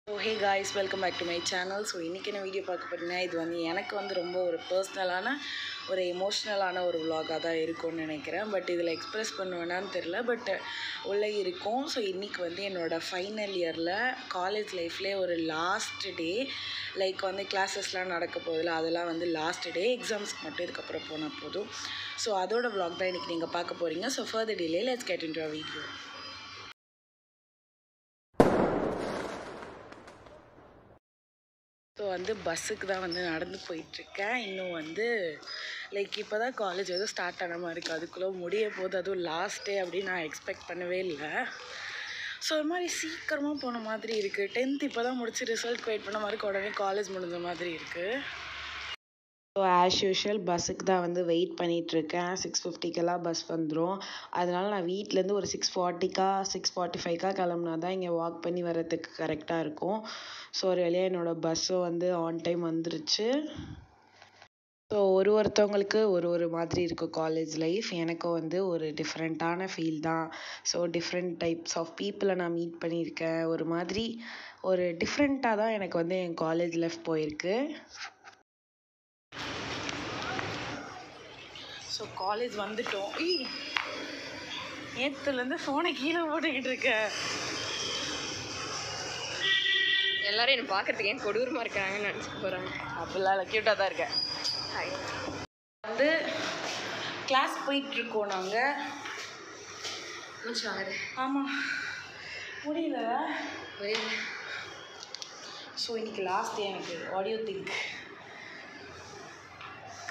So hey guys, welcome back to my channel. So இன்னைக்கு என்ன video பார்க்க போறீங்கன்னா இது வந்து எனக்கு வந்து ரொம்ப ஒரு பர்சனலான ஒரு எமோஷனலான ஒரு vlog-ஆ தான் இருக்கும்னு நினைக்கிறேன். பட் இதில் எக்ஸ்பிரஸ் பண்ணுவேனான்னு தெரியல, பட் உள்ளே இருக்கும். ஸோ இன்றைக்கி வந்து என்னோடய ஃபைனல் இயரில் காலேஜ் லைஃப்லேயே ஒரு லாஸ்ட் டே, லைக் வந்து கிளாஸஸ்லாம் நடக்க போதில்ல, அதெல்லாம் வந்து லாஸ்ட் டே, எக்ஸாம்ஸ்க்கு மட்டும் இதுக்கப்புறம் போனால் போதும். ஸோ அதோட vlog தான் இன்றைக்கி நீங்கள் பார்க்க போகிறீங்க. So further delay, let's get into a video. So வந்து பஸ்ஸுக்கு தான் வந்து நடந்து போயிட்டுருக்கேன். இன்னும் வந்து லைக் இப்போ தான் காலேஜ் எதுவும் ஸ்டார்ட் ஆன மாதிரி இருக்குது, அதுக்குள்ளே முடிய போது, அதுவும் லாஸ்ட் டே அப்படின்னு நான் எக்ஸ்பெக்ட் பண்ணவே இல்லை. ஸோ இது மாதிரி சீக்கிரமாக போன மாதிரி இருக்குது. 10th இப்போ தான் முடிச்சு ரிசல்ட் வெயிட் பண்ண மாதிரி உடனே காலேஜ் முடிஞ்ச மாதிரி இருக்குது. ஸோ ஆஸ் யூஷுவல் பஸ்ஸுக்கு தான் வந்து வெயிட் பண்ணிகிட்ருக்கேன். 6:50க்கெல்லாம் பஸ் வந்துடும். அதனால் நான் வீட்டிலேருந்து ஒரு 6:40 6:45 கிளம்புனா தான் இங்கே வாக் பண்ணி வர்றதுக்கு கரெக்டாக இருக்கும். ஸோ ஒரு வழியாக என்னோடய பஸ்ஸும் வந்து ஆன் டைம் வந்துருச்சு. ஸோ ஒருத்தவங்களுக்கு ஒரு மாதிரி இருக்கும் காலேஜ் லைஃப். எனக்கும் வந்து ஒரு டிஃப்ரெண்ட்டான ஃபீல் தான். ஸோ டிஃப்ரெண்ட் டைப்ஸ் ஆஃப் பீப்புளை நான் மீட் பண்ணியிருக்கேன். ஒரு மாதிரி ஒரு டிஃப்ரெண்ட்டாக தான் எனக்கு வந்து என் காலேஜ் லைஃப் போயிருக்கு. ஸோ காலேஜ் வந்துட்டோம். நேற்றுலேருந்து ஃபோனை கீழே போட்டுக்கிட்டு இருக்கேன். எல்லாரும் என்ன பார்க்கறதுக்கு ஏன் கொடூரமாக இருக்காங்கன்னு நினச்சிக்க போகிறாங்க. அப்படிலாம் இல்லை, க்யூட்டாக தான் இருக்கேன். வந்து கிளாஸ் போயிட்டுருக்கோம் நாங்கள். ஆமாம், முடியல. ஸோ இன்னைக்கு லாஸ்ட் டே எனக்கு. What you think?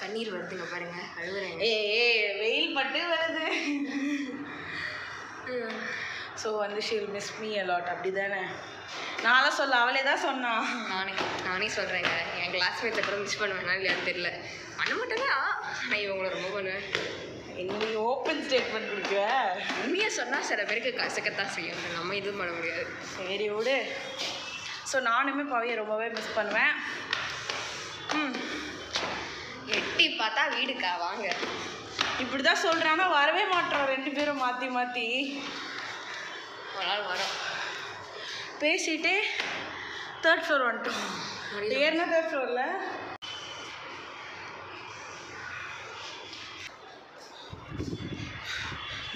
கண்ணீர் வருதுங்க பாருங்க, அழுகுறேன். வெயில் பட்டு வருது. ஸோ வந்து ஷீல் மிஸ் மீ அலாட், அப்படி தானே? நான்லாம் சொல்ல, அவளே தான் சொன்னான். நானே சொல்கிறேங்க, என் கிளாஸ்மேட்டை கூட மிஸ் பண்ணுவேன்னா இல்லையான்னு தெரியல. பண்ண மாட்டேன்னா நான் இவங்களை ரொம்ப பண்ணுவேன். என்னுடைய ஓப்பன் ஸ்டேட்மெண்ட் கொடுக்குற. உண்மையாக சொன்னால் சில பேருக்கு கசக்கத்தான் செய்யும், நம்ம எதுவும் பண்ண முடியாது. சரி விடு. ஸோ நானுமே பவியை ரொம்பவே மிஸ் பண்ணுவேன். எட்டி பார்த்தா வீடுக்கா வாங்க, இப்படி தான் சொல்கிறான்னா வரவே மாட்டோம். 2 பேரும் மாற்றி மாற்றி ஒரு நாள் வரோம். பேசிகிட்டே 3rd ஃப்ளோர் வந்துட்டோம். ஏன்னா 3rd ஃப்ளோரில்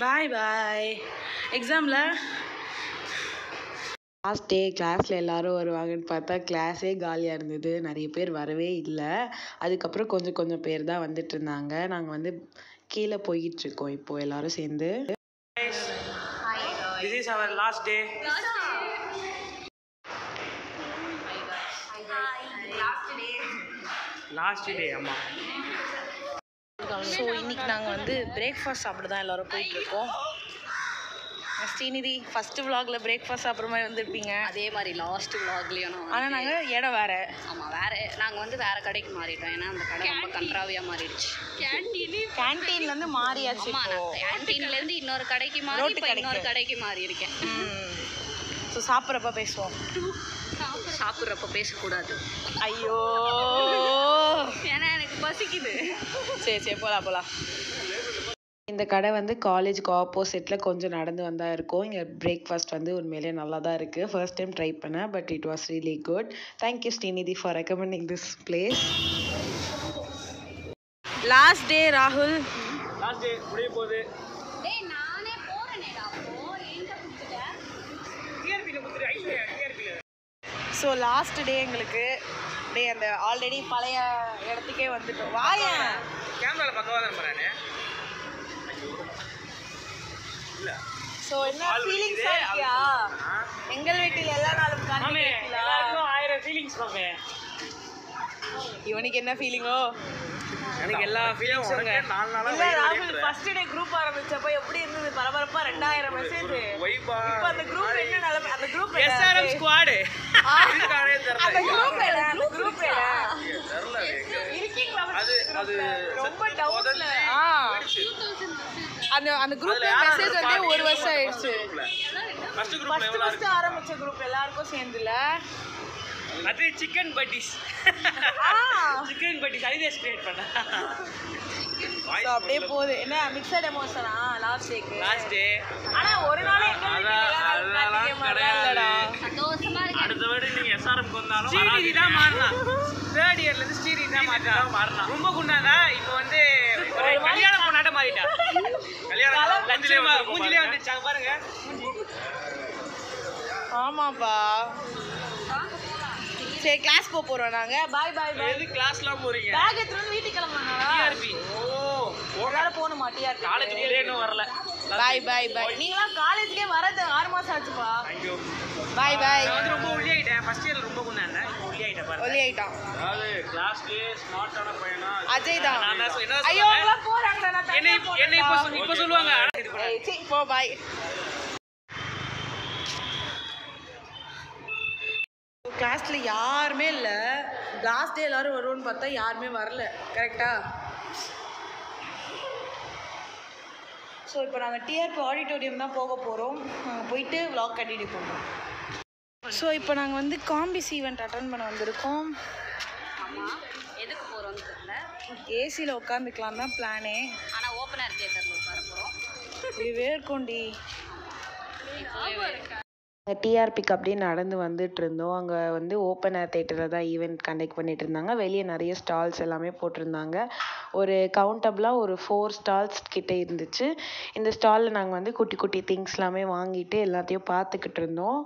பாய் பாய். எக்ஸாமில் லாஸ்ட் டே கிளாஸில் எல்லோரும் வருவாங்கன்னு பார்த்தா கிளாஸே காலியாக இருந்தது. நிறைய பேர் வரவே இல்லை. அதுக்கப்புறம் கொஞ்சம் பேர் தான் வந்துட்டு இருந்தாங்க. நாங்கள் வந்து கீழே போயிட்டுருக்கோம் இப்போது எல்லோரும் சேர்ந்து. This is our last day. Last day ஆமா. ஸோ இன்னைக்கு நாங்கள் வந்து பிரேக்ஃபாஸ்ட் சாப்பிட தான் எல்லோரும் போயிட்டுருக்கோம். ஸ்ரீநிதி ஃபஸ்ட்டு விலாகில் பிரேக்ஃபாஸ்ட் சாப்பிட்ற மாதிரி வந்துருப்பீங்க. அதே மாதிரி லாஸ்ட்டு விலாக்லேயும். ஆனால் நாங்கள் இடம் வேறு. ஆமாம், வேறு. நாங்கள் வந்து வேறு கடைக்கு மாறிட்டோம், ஏன்னா அந்த கடை ரொம்ப கன்றாவியாக மாறிடுச்சு. கேன்டீன்லேருந்து மாறியாச்சு. கேன்டீன்லேருந்து இன்னொரு கடைக்கு மாறி இப்போ இன்னொரு கடைக்கு மாறி இருக்கேன். ஸோ சாப்பிட்றப்ப பேசுவோம். சாப்பிட்றப்ப பேசக்கூடாது. ஐயோ, ஏன்னா எனக்கு பசிக்குது. சரி போகலாம். இந்த கடை வந்து காலேஜுக்கு ஆப்போசிட்டில் கொஞ்சம் நடந்து வந்தால் இருக்கும். இங்கே பிரேக்ஃபாஸ்ட் வந்து உண்மையிலே நல்லா தான் இருக்குது. ஃபர்ஸ்ட் டைம் ட்ரை பண்ணேன், but it was really good. Thank you Srinidhi for recommending this place. Last day ராகுல். லாஸ்ட் டே முடிய போகுது. ஸோ லாஸ்ட் டே எங்களுக்கு டே அந்த ஆல்ரெடி பழைய இடத்துக்கே வந்துட்டோம். வாயேன் கேமரால பக்கவா தான் போறானே. இல்ல ஸோ என்ன ஃபீலிங்ஸ் இருக்கியா? எங்கள் வீட்டில் எல்லா நாளும் எல்லாருக்கும் 1000 ஃபீலிங்ஸ் பாப்பேன். இவனுக்கு என்ன ஃபீலிங்கோ? எனக்கு எல்லா ஃபீலிங்ஸும் 4 நாளா இல்ல ராகுல் ஃபர்ஸ்ட் டே குரூப் ஆரம்பிச்சப்ப எப்படி இருந்தது? பரபரப்பா 2000 மெசேஜ். வைபா இப்போ அந்த குரூப் என்ன நிலைமை? அந்த குரூப் SRM ஸ்குவாட் இருக்கானே தெரியல. அந்த குரூப் தெரியல இருக்கீங்களா? அது ரொம்ப டவுட்ல. அந்த குரூப்ல மெசேஜ் வந்து 1 வருஷம் ஆயிடுச்சு. ஃபர்ஸ்ட் குரூப்ல ஃபர்ஸ்ட் ஆரம்பிச்ச குரூப் எல்லாருக்கும் சேர்ந்துல. அது chicken buddies. Chicken buddies ideas create பண்ண. ஸோ அப்படியே போகுது. என்ன மிக்சட் எமோஷனா லாஸ்ட் டேக்கு? லாஸ்ட் டே ஆனால் ஒரு நாள் எங்க அதெல்லாம் கிடையாது. சந்தோஷமா இருக்கு. அடுத்த வாட்டி நீங்க ஸ்ரீநிதி தான் மாறினா. தேர்ட் இயர்லேருந்து ஸ்ரீநிதி தான் மாறினா. ரொம்ப குண்டாதா இப்போ வந்து ஒரு கல்யாணம் பொண்ணாட்ட மாறிட்டா. மூஞ்சிலே வந்துச்சாங்க பாருங்க. ஆமாப்பா. சரி கிளாஸ் போறோம் நாங்க. பாய் பாய் பாய். எது கிளாஸ்லாம் போறீங்க? பேக் எடுத்து வந்து வீட்டுக்கு கிளம்புறாங்க. டிஆர்பி. எல்லாரும் போணுமா டிஆர்பி? காலேஜ்க்குள்ளே இன்னும் வரல. பாய் பாய் பாய். நீங்களாம் காலேஜ்க்கே வரது 6 மாசம் ஆச்சுப்பா. Thank you. பாய் பாய். நான் வந்து ரொம்ப ஒல்லி ஆயிட்டேன். ஃபர்ஸ்ட் இயர்ல ரொம்ப குண்டானேன். இப்போ ஒல்லி ஆயிட்டேன் பாருங்க. ஒல்லி ஆயிட்டான். அதாவது கிளாஸ்லயே ஸ்மார்ட்டான பையனா அஜய் தான். நான் என்ன சொல்றேன்? ஐயோ எல்லாம் போறாங்களே நான் என்னை இப்போ சொல்லுவாங்க. சீ போ பாய். கிளாஸ்ல யாருமே இல்ல. லாஸ்ட் டே எல்லாரும் வருவோம்னு பார்த்தா யாருமே வரல. கரெக்டா? ஸோ இப்போ நாங்கள் டிஆர்பி ஆடிட்டோரியம் தான் போக போகிறோம். நாங்கள் போயிட்டு vlog கண்டினியூ பண்ணுறோம். ஸோ இப்போ நாங்கள் வந்து காம்பிஸ் ஈவெண்ட் அட்டன் பண்ண வந்திருக்கோம். ஆமாம், எதுக்கு போகிறோம்னு தெரியல. ஏசியில் உட்காந்துக்கலாம் தான் பிளானே. ஆனால் ஓப்பனர் தியேட்டரில் உட்கார போகிறோம். இது வேர்க்கோண்டி டிஆர்பிக்கு அப்படியே நடந்து வந்துட்டு இருந்தோம். அங்கே வந்து ஓப்பன் ஏர் தேட்டரில் தான் ஈவெண்ட் கண்டக்ட் பண்ணிட்டு இருந்தாங்க. வெளியே நிறைய ஸ்டால்ஸ் எல்லாமே போட்டிருந்தாங்க. ஒரு கவுண்டபிளாக ஒரு 4 ஸ்டால்ஸ் கிட்டே இருந்துச்சு. இந்த ஸ்டாலில் நாங்கள் வந்து குட்டி குட்டி திங்ஸ் எல்லாமே வாங்கிட்டு எல்லாத்தையும் பார்த்துக்கிட்டு இருந்தோம்.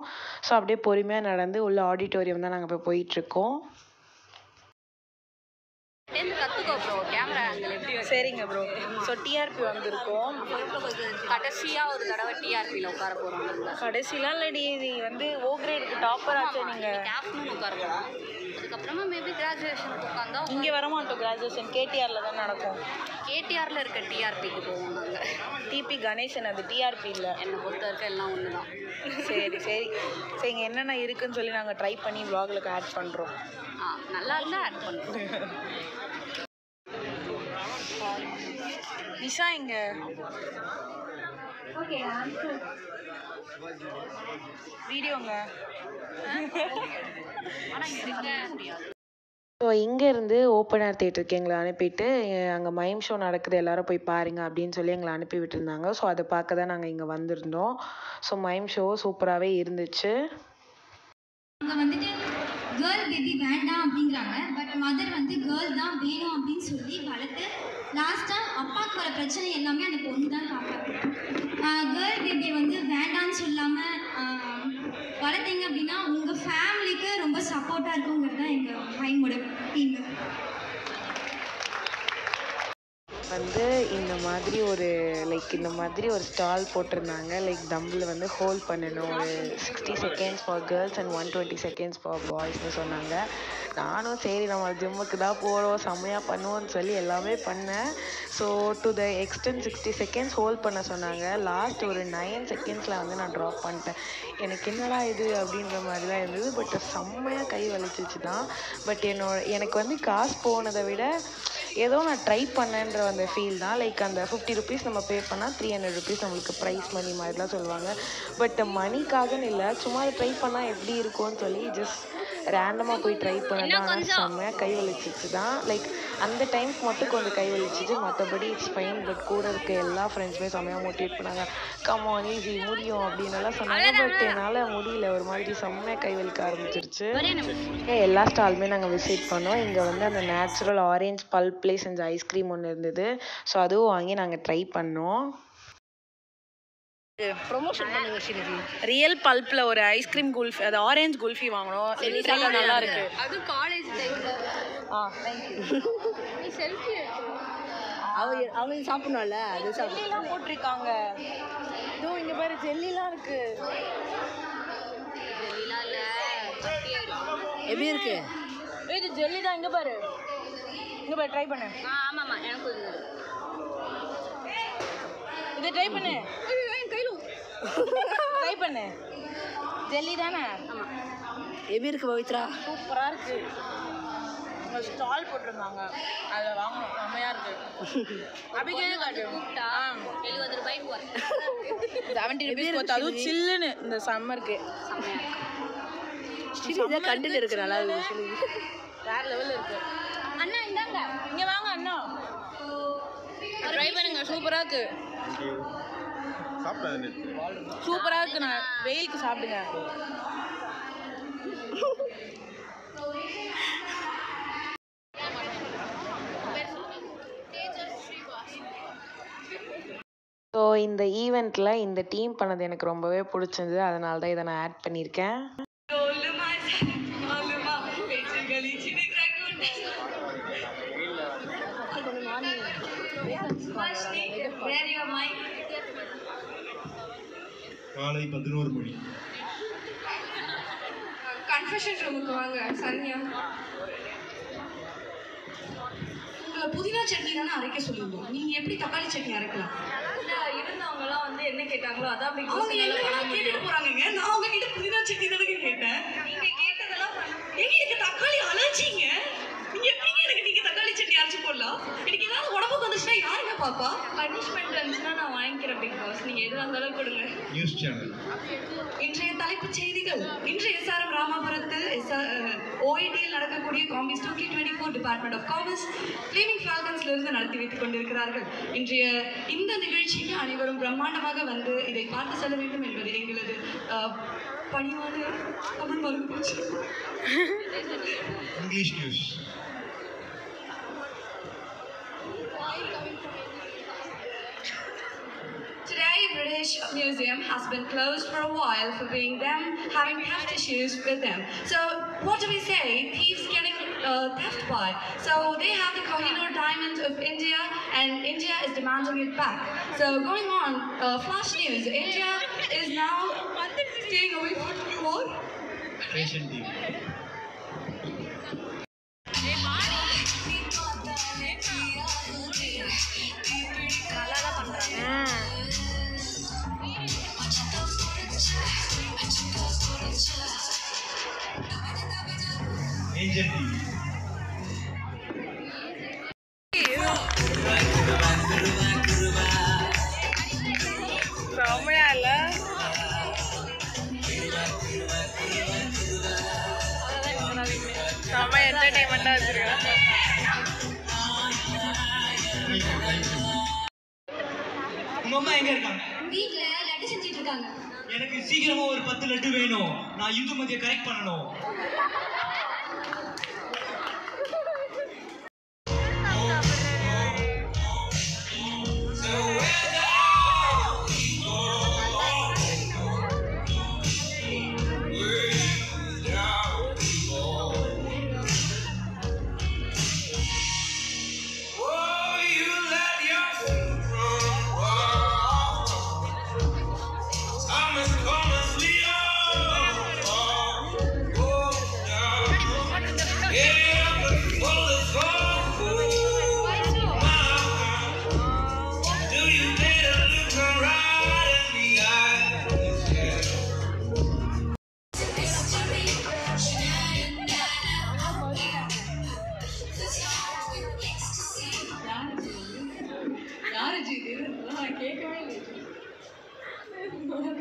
ஸோ அப்படியே பொறுமையாக நடந்து உள்ள ஆடிட்டோரியம் தான் நாங்கள் இப்போ போயிட்டுருக்கோம். கற்றுக்கோ ப்ரோ, கேமரா ஆங்கிள் எப்படி சரிங்க ப்ரோ. ஸோ டிஆர்பி வந்திருக்கோம். கடைசியாக ஒரு தடவை டிஆர்பியில் உட்கார போகிறோம். கடைசிலாம் இல்லடி, நீ வந்து ஓ கிரேடுக்கு டாப்பர் ஆச்சு. நீங்கள் ஆஃப்டர்நூன் உட்கார போகிறோம். அதுக்கப்புறமா மேபி கிராஜுவேஷனுக்கு உட்காந்தா இங்கே வரமாட்டோம். கிராஜுவேஷன் கேடிஆரில் தான் நடக்கும். கேடிஆரில் இருக்க டிஆர்பிக்கு போவோம் நாங்கள். டிபி கணேசன், அது டிஆர்பி இல்லை. என்னை பொறுத்த வரைக்கும் எல்லாம் ஒன்று தான். சரி சரி சரி. இங்கே என்னென்ன இருக்குன்னு சொல்லி நாங்கள் ட்ரை பண்ணி vlogல ஆட் பண்ணுறோம். நல்லா இருந்தால் ஆட் பண்ணுறோம். நிஷா இங்க வீடியோங்க. ஆனால் இங்கே முடியாது. ஸோ இங்கேருந்து ஓப்பன் ஏர் தேட்டருக்கு எங்களை அனுப்பிட்டு அங்கே மைம் ஷோ நடக்குது எல்லாரும் போய் பாருங்க அப்படின்னு சொல்லி எங்களை அனுப்பி விட்டுருந்தாங்க. ஸோ அதை பார்க்க தான் நாங்கள் இங்கே வந்திருந்தோம். ஸோ மைம் ஷோ சூப்பராகவே இருந்துச்சு. அங்கே வந்துட்டு கேர்ள் பேபி வேண்டாம் அப்படிங்கிறாங்க. பட் மதர் வந்து கேர்ள் தான் வேணும் அப்படின்னு சொல்லி வளர்த்து லாஸ்ட்டாக அப்பாவுக்கு வர பிரச்சனை எல்லாமே அந்த பொண்ணு தான் காப்பாற்றுறாங்க. கேர்ள் பேபியை வந்து வேண்டான்னு சொல்லாமல் வளர்த்தீங்க அப்படின்னா உங்கள் ஃபேமிலிக்கு ரொம்ப சப்போர்ட்டாக இருக்குங்கிறது தான் எங்கள் மைமோட டீம். வந்து இந்த மாதிரி ஒரு ஸ்டால் போட்டிருந்தாங்க. லைக் தம்பில் வந்து ஹோல்ட் பண்ணணும். ஒரு 60 seconds for girls and 120 seconds for பாய்ஸ்னு சொன்னாங்க. நானும் சரி நம்ம ஜிம்முக்கு தான் போகிறோம், செம்மையாக பண்ணுவோன்னு சொல்லி எல்லாமே பண்ணேன். So to the extent 60 seconds hold பண்ண சொன்னாங்க. லாஸ்ட் ஒரு 9 செகண்ட்ஸில் வந்து நான் ட்ராப் பண்ணிட்டேன். எனக்கு என்னடா இது அப்படின்ற மாதிரி தான் இருந்தது. பட் செம்மையாக கை வலிச்சிச்சு தான். பட் எனக்கு வந்து காசு போனதை விட ஏதோ நான் ட்ரை பண்ணேன்ற அந்த ஃபீல் தான். லைக் அந்த 50 ருபீஸ் நம்ம பே பண்ணால் 300 ருபீஸ் நம்மளுக்கு ப்ரைஸ் மணி மாதிரிலாம் சொல்லுவாங்க. பட் மணிக்காகன்னு இல்லை, சும்மா அதை ட்ரை பண்ணால் எப்படி இருக்கும்னு சொல்லி ஜஸ்ட் ரேண்டமாக போய் ட்ரை பண்ணதான். ஆனால் செம்மையாக கை வலிச்சிச்சு தான். லைக் அந்த டைம்க்கு மட்டும் கொஞ்சம் கை வலிச்சிச்சு, மற்றபடி இட்ஸ் ஃபைன். பட் கூட இருக்க எல்லா ஃப்ரெண்ட்ஸுமே செம்மையாக மோட்டிவேட் பண்ணாங்க. கமான் ஈஸி முடியும் அப்படின்னு எல்லாம் சொன்னாங்க. பட் என்னால் முடியல, ஒரு மாதிரி செம்மையாக கை வலிக்க ஆரம்பிச்சிருச்சு. எல்லா ஸ்டாலுமே நாங்கள் விசிட் பண்ணோம். இங்கே வந்து அந்த நேச்சுரல் ஆரஞ்ச் பல்ப்லேயே செஞ்ச ஐஸ்கிரீம் ஒன்று இருந்தது. ஸோ அதுவும் வாங்கி நாங்கள் ட்ரை பண்ணோம். ப்ரொமோஷன் பண்ணுங்க ஸ்ரீநிதி. ரியல் பல்ப்ல ஒரு ஐஸ்கிரீம் குல்ஃபி, அது ஆரஞ்சு குல்ஃபி வாங்கினோம். நல்லா இருக்கு. அது காலேஜ் டைம்ல. நீ செல்ஃபி அவங்க சாப்பிடணும்ல, அது ஜெல்லிலாம் போட்டிருக்காங்க. இதோ இங்க பாரு ஜெல்லிலாம் இருக்கு. ஜெல்லிலாம் இல்லை, எப்படி இருக்கு? இது ஜெல்லி தான். இங்க பாரு, இங்க பாரு, ட்ரை பண்ணு. ஆமாம்மா எனக்கு இதை ட்ரை பண்ணு. ட்ரை பண்ணு. ஜெல்லி தானே? எப்படி இருக்கு பவித்ரா? சூப்பரா இருக்கு. ஸ்டால் போட்டிருந்தாங்க, அதில் வாங்கணும். செம்மையா இருக்கு. அபிகேயே காட்டு. 70 ரூபாய்க்கு வரும். 70 ருபீஸ் கொடுத்து, அதுவும் சில்லுன்னு இந்த சம்மருக்கு. இதை கண்டுட்டு இருக்கு, நல்லா இருக்கு. வேற லெவலில் இருக்கு. அண்ணா இந்தாங்க, இங்கே வாங்க அண்ணா, ட்ரை பண்ணுங்க. சூப்பராக இருக்கு. சூப்பராக இருக்கு. நான் வெயிலுக்கு சாப்பிடுங்க. இந்த ஈவெண்ட்டில் இந்த டீம் பண்ணது எனக்கு ரொம்பவே பிடிச்சிருந்தது, அதனால தான் இதை நான் ஆட் பண்ணியிருக்கேன். காலை 11 மணி. கன்ஃபெஷன் ரூமுக்கு வாங்க சரண்யா. உங்களை புதினா சட்னி தானே அரைக்க சொல்லியிருந்தோம், நீங்க எப்படி தக்காளி சட்னி அரைக்கலாம்? இருந்தவங்கலாம் வந்து என்ன கேட்டாங்களோ அதான் அப்படி அவங்க என்ன கேட்டுட்டு போறாங்க. நான் அவங்க கிட்ட புதினா சட்னி தானே கேட்டேன். நீங்க கேட்டதெல்லாம் ஏங்க எனக்கு தக்காளி அலர்ஜிங்க. நீங்க எப்படிங்க எனக்கு நீங்க தக்காளி சட்னி அரைச்சு போடலாம்? எனக்கு ஏதாவது உடம்புக்கு வந்துச்சுன்னா யாருங்க பாப்பா? பனிஷ்மெண்ட் இருந்துச்சுன்னா நான் வாங்கிக்கிறேன் பிக் பாஸ். நீங்க எதுவாக இருந்தாலும் கொடுங்க. News channel. இன்றைய தலைப்புச் செய்திகள். இன்று எஸ்ஆர்எம் ராமாபுரத்தில் ஓஐடியில் நடக்கக்கூடிய காம்பிஸ் 2024 டிபார்ட்மெண்ட் ஆஃப் காமர்ஸ் ஃப்ளேமிங் ஃபால்கன்ஸ்ல இருந்து நடத்தி வைத்துக் கொண்டிருக்கிறார்கள். இன்றைய இந்த நிகழ்ச்சிக்கு அனைவரும் பிரம்மாண்டமாக வந்து இதை பார்த்து செல்ல வேண்டும் என்பது எங்களது பணிவான தமிழ் மருந்து போச்சு. English news. Today, British Museum has been closed for a while for being them having theft issues with them. So, what do we say? Thieves getting theft by. So, they have the Kohinoor diamond of India, and India is demanding it back. So, going on, flash news. India is now staying away from the war. Fashion TV. Angel TV. செம்மையா இல்ல? செம்ம என்டர்டைன்மெண்டா வச்சிருக்கேன். உங்க அம்மா எங்க இருக்காங்க? வீட்ல லட்டு செஞ்சிட்டு இருக்காங்க. எனக்கு சீக்கிரமா ஒரு 10 லட்டு வேணும். நான் இந்து மதிய கரெக்ட் பண்ணணும்.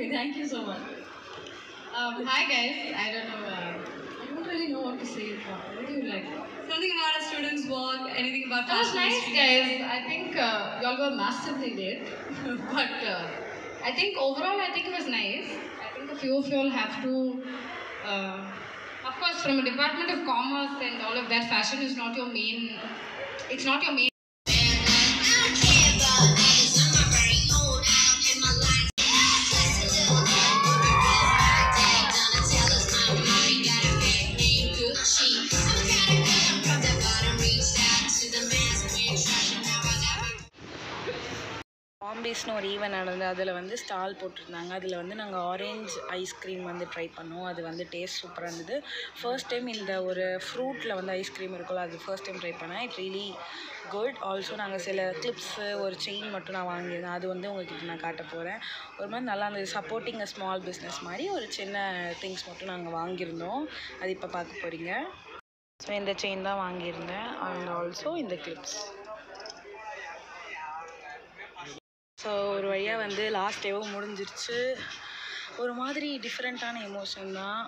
Okay, thank you so much. Hi guys, I don't really know what to say. What do you like? Something about a student's walk, anything about That was fashion nice, history? guys. I think y'all were massively late, but I think overall, I think it was nice. I think a few of y'all have to, of course, from a Department of Commerce and all of that, fashion is not your main. It's not your main. காம்பிஸ்னு ஒரு event நடந்து அதில் வந்து stall போட்டிருந்தாங்க. அதில் வந்து நாங்கள் orange ice cream வந்து try பண்ணோம். அது வந்து டேஸ்ட் சூப்பராக இருந்தது. ஃபர்ஸ்ட் டைம் இந்த ஒரு ஃப்ரூட்டில் வந்து ஐஸ்கிரீம் இருக்குல்ல, அது ஃபர்ஸ்ட் டைம் ட்ரை பண்ணேன். It really good. ஆல்சோ நாங்கள் சில கிளிப்ஸு ஒரு செயின் மட்டும் நான் வாங்கியிருந்தேன். அது வந்து உங்கள்கிட்ட நான் காட்ட போகிறேன். ஒரு மாதிரி நல்லா இருந்தது. சப்போர்ட்டிங் அ ஸ்மால் பிஸ்னஸ் மாதிரி ஒரு சின்ன திங்ஸ் மட்டும் நாங்கள் வாங்கியிருந்தோம். அது இப்போ பார்க்க போகிறீங்க. ஸோ இந்த செயின் தான் வாங்கியிருந்தேன். அண்ட் ஆல்சோ இந்த கிளிப்ஸ். ஸோ ஒரு வழியாக வந்து லாஸ்ட் டேவும் முடிஞ்சிருச்சு. ஒரு மாதிரி டிஃப்ரெண்ட்டான எமோஷன் தான்.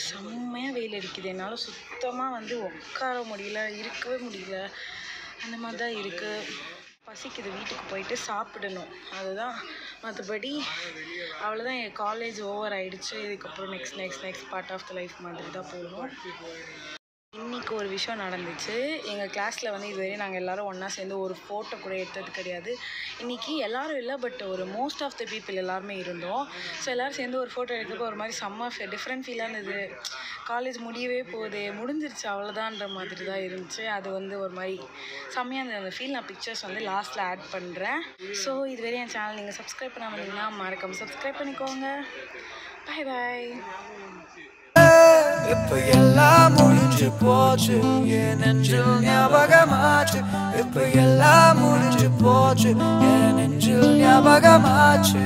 செம்மையாக வெயில் அடிக்குது. என்னால் சுத்தமாக வந்து உட்கார முடியல, இருக்கவே முடியல. அந்த மாதிரி தான் இருக்குது. பசிக்குது, வீட்டுக்கு போயிட்டு சாப்பிடணும். அதுதான், மற்றபடி அவ்வளோதான். என் காலேஜ் ஓவர் ஆகிடுச்சு. இதுக்கப்புறம் next part of the life மாதிரி தான் போகணும். இன்னைக்கு எனக்கு ஒரு விஷயம் நடந்துச்சு. எங்கள் கிளாஸில் வந்து இதுவரையும் நாங்கள் எல்லோரும் ஒன்றா சேர்ந்து ஒரு ஃபோட்டோ கூட எடுத்தது கிடையாது. இன்றைக்கி எல்லோரும் இல்லை, பட் ஒரு மோஸ்ட் ஆஃப் த பீப்புள் எல்லாருமே இருந்தோம். ஸோ எல்லோரும் சேர்ந்து ஒரு ஃபோட்டோ எடுக்கிறப்போ ஒரு மாதிரி செம்ம டிஃப்ரெண்ட் ஃபீலாக இருந்தது. காலேஜ் முடியவே போகுது, முடிஞ்சிருச்சு அவ்வளோதான்ற மாதிரி தான் இருந்துச்சு. அது வந்து ஒரு மாதிரி செம்மையாக இருந்தது அந்த ஃபீல். நான் பிக்சர்ஸ் வந்து லாஸ்ட்டில் ஆட் பண்ணுறேன். ஸோ இதுவரை என் சேனல் நீங்கள் சப்ஸ்கிரைப் பண்ணாமல் இருந்தீங்கன்னா மறக்காமல் சப்ஸ்கிரைப் பண்ணிக்கோங்க. பாய் பாய். இப்ப எல்லாம் முடிஞ்சு போச்சு, என் நெஞ்சில் ஞாபகமாச்சு. இப்ப எல்லாம் முடிஞ்சு போச்சு, என் நெஞ்சில் ஞாபகமாச்சு.